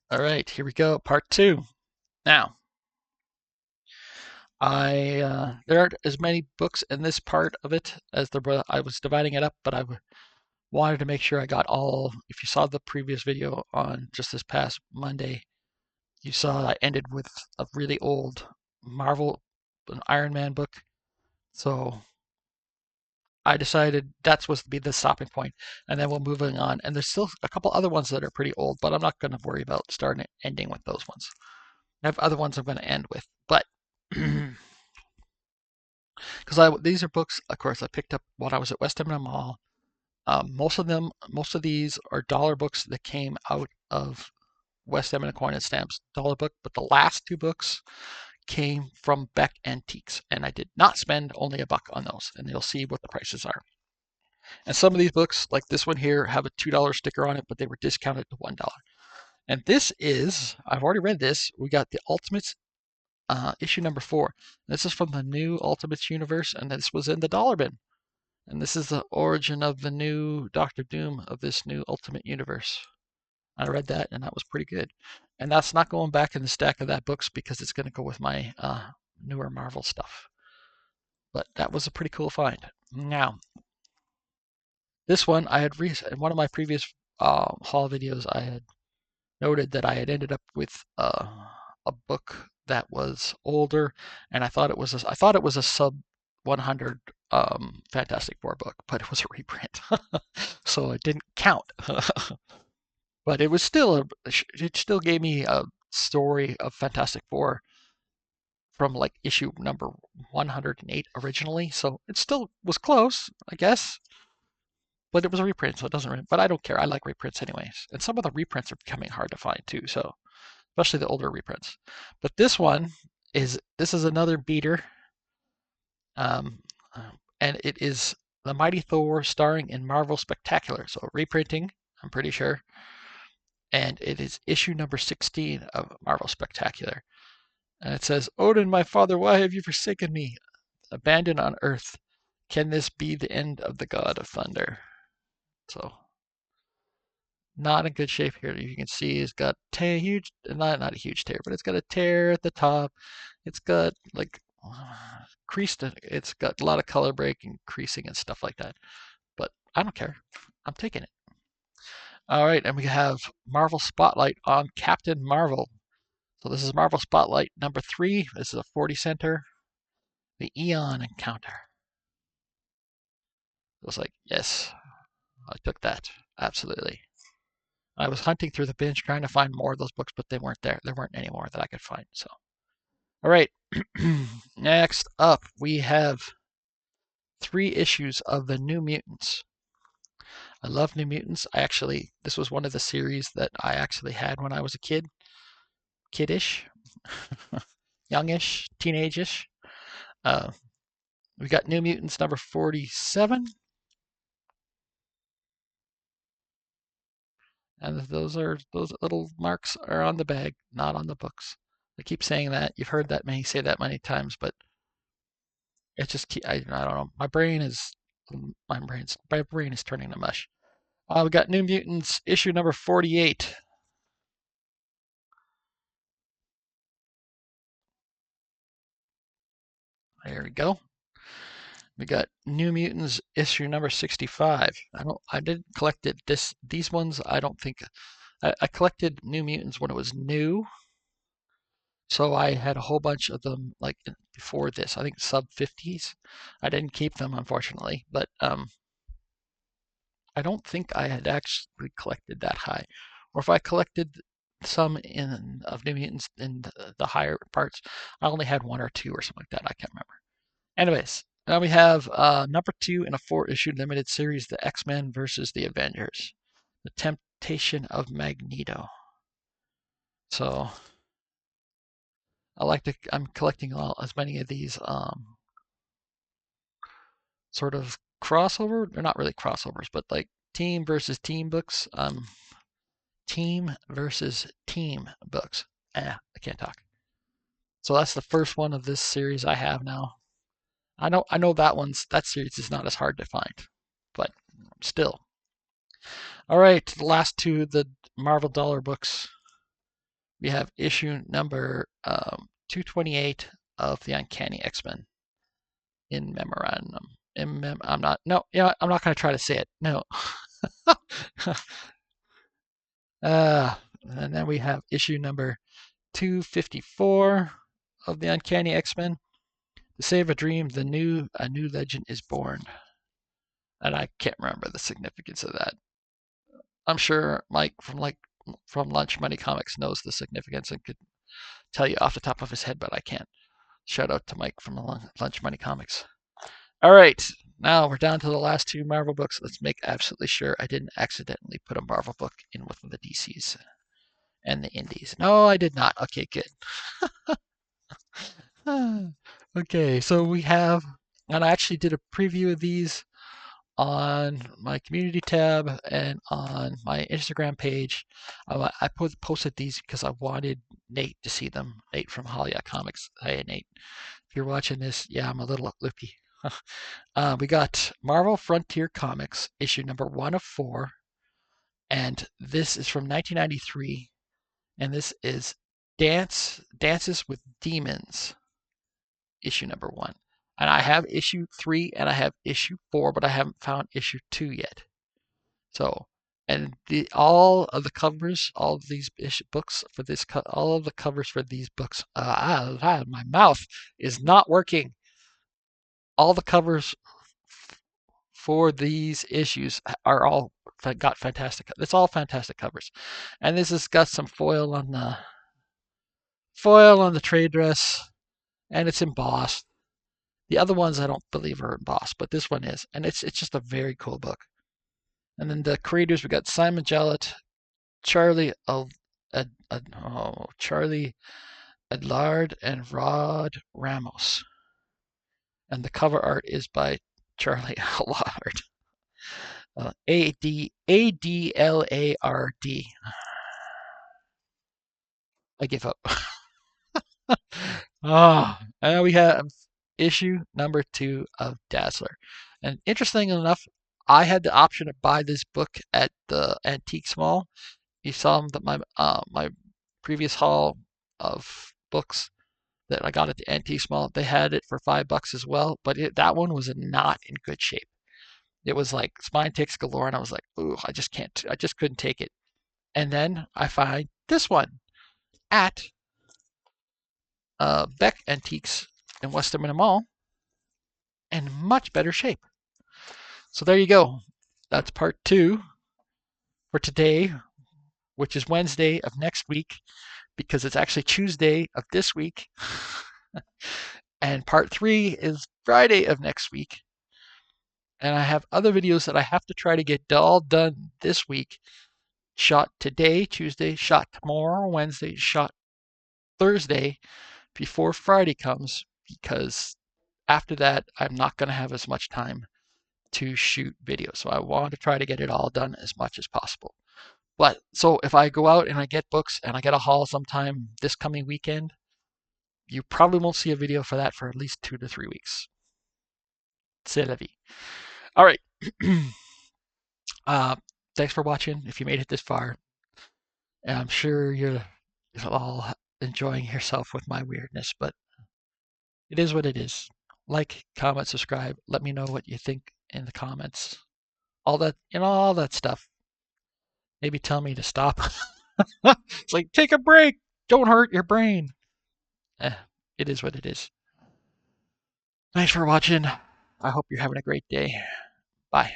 All right, here we go, part two. Now, there aren't as many books in this part of it as there were. I was dividing it up, but wanted to make sure I got all. If you saw the previous video on just this past Monday, you saw I ended with a really old Marvel, an Iron Man book. So I decided that's supposed to be the stopping point, and then we'll moving on. And there's still a couple other ones that are pretty old, but I'm not going to worry about starting ending with those ones. I have other ones I'm going to end with, but because these are books, of course, I picked up when I was at West Edmonton Mall. Most of these are dollar books that came out of West Edmonton Coin Stamp's dollar book, but the last two books came from Beck Antiques, and I did not spend only $1 on those, and you'll see what the prices are. And some of these books, like this one here, have a $2 sticker on it, but they were discounted to $1. And this is, I've already read this. We got the Ultimates issue number 4. This is from the new Ultimates universe, and this was in the dollar bin. And this is the origin of the new Doctor Doom of this new Ultimate Universe. I read that, and that was pretty good. And that's not going back in the stack of that books because it's going to go with my newer Marvel stuff. But that was a pretty cool find. Now, this one I had in one of my previous haul videos, I had noted that I had ended up with a book that was older, and I thought it was a sub 100 Fantastic Four book, but it was a reprint, so it didn't count. But it was still it still gave me a story of Fantastic Four from like issue number 108 originally, so it still was close, I guess. But it was a reprint, so it doesn't. But I don't care. I like reprints anyways, and some of the reprints are becoming hard to find too. So especially the older reprints. But this is another beater, um, and it is the Mighty Thor starring in Marvel Spectacular. So reprinting, I'm pretty sure, and it is issue number 16 of Marvel Spectacular. And it says, "Odin, my father, why have you forsaken me? Abandoned on Earth. Can this be the end of the God of Thunder?" So not in good shape here. You can see it's got huge, not a huge tear, but it's got a tear at the top. It's got like creased. It's got a lot of color break and creasing and stuff like that. But I don't care. I'm taking it. All right, and we have Marvel Spotlight on Captain Marvel. So this is Marvel Spotlight number 3. This is a 40 center. The Eon Encounter. It was like, yes, I took that. Absolutely. I was hunting through the binge trying to find more of those books, but they weren't there. There weren't any more that I could find. So, all right. Next up, we have 3 issues of the New Mutants. I love New Mutants. This was one of the series that I actually had when I was a kiddish, youngish, teenage-ish. Uh, we got New Mutants number 47. And those little marks are on the bag, not on the books. I keep saying that. You've heard that say that many times, but it just I don't know. My brain is turning to mush. We got New Mutants issue number 48. There we go. We got New Mutants issue number 65. I didn't collect it. These ones I don't think I collected New Mutants when it was new. So I had a whole bunch of them like before this. I think sub 50s. I didn't keep them unfortunately, but I don't think I had actually collected that high. Or if I collected some in of New Mutants in the higher parts, I only had 1 or 2 or something like that. I can't remember. Anyways, now we have number 2 in a 4-issue limited series, the X-Men versus the Avengers, the Temptation of Magneto. So I'm collecting as many of these sort of crossover. They're not really crossovers, but like team versus team books. Team versus team books. I can't talk. So that's the first one of this series I have now. I know that series is not as hard to find, but still. All right, the last 2, the Marvel Dollar books. we have issue number 228 of the Uncanny X-Men in memorandum. I'm not. No, yeah, I'm not going to try to say it. No. And then we have issue number 254 of the Uncanny X-Men. To save a dream, a new legend is born. And I can't remember the significance of that. I'm sure Mike from Lunch Money Comics knows the significance and could tell you off the top of his head, but I can't. Shout out to Mike from Lunch Money Comics. All right, now we're down to the last two Marvel books. Let's make absolutely sure I didn't accidentally put a Marvel book in with the DCs and the Indies. No, I did not. Okay, good. Okay, so we have, and I actually did a preview of these on my community tab and on my Instagram page. I posted these because I wanted Nate to see them. Nate from Hollywood Comics. Hey, Nate, if you're watching this, yeah, I'm a little loopy. We got Marvel Frontier Comics, issue number 1 of 4, and this is from 1993, and this is Dances with Demons, issue number 1. And I have issue 3 and I have issue 4, but I haven't found issue 2 yet. So, and all of the covers, all of these books for this, all of the covers for these books, my mouth is not working. All the covers for these issues are all got fantastic. It's all fantastic covers, and this has got some foil on the trade dress, and it's embossed. The other ones I don't believe are embossed, but this one is, and it's just a very cool book. And then the creators, we got Simon Jallett, Charlie Charlie Adlard, and Rod Ramos. And the cover art is by Charlie Adlard. Adlard. I give up. And we have issue number 2 of Dazzler. And interesting enough, I had the option to buy this book at the Antiques Mall. You saw that my previous haul of books that I got at the Antiques Mall, they had it for $5 as well, but that one was not in good shape. It was like spine ticks galore, and I was like, ooh, I just couldn't take it. And then I find this one at Beck Antiques in West Edmonton Mall in much better shape. So there you go. That's part 2 for today, which is Wednesday of next week, because it's actually Tuesday of this week. And part 3 is Friday of next week. And I have other videos that I have to try to get all done this week. Shot today, Tuesday, shot tomorrow, Wednesday, shot Thursday, before Friday comes, because after that, I'm not going to have as much time to shoot videos. So I want to try to get it all done as much as possible. But so if I go out and I get books and I get a haul sometime this coming weekend, you probably won't see a video for that for at least 2 to 3 weeks. C'est la vie. All right. Thanks for watching. If you made it this far, and I'm sure you're all enjoying yourself with my weirdness, but it is what it is. Like, comment, subscribe. Let me know what you think in the comments. All that stuff. Maybe tell me to stop. It's like, take a break. Don't hurt your brain. It is what it is. Thanks for watching. I hope you're having a great day. Bye.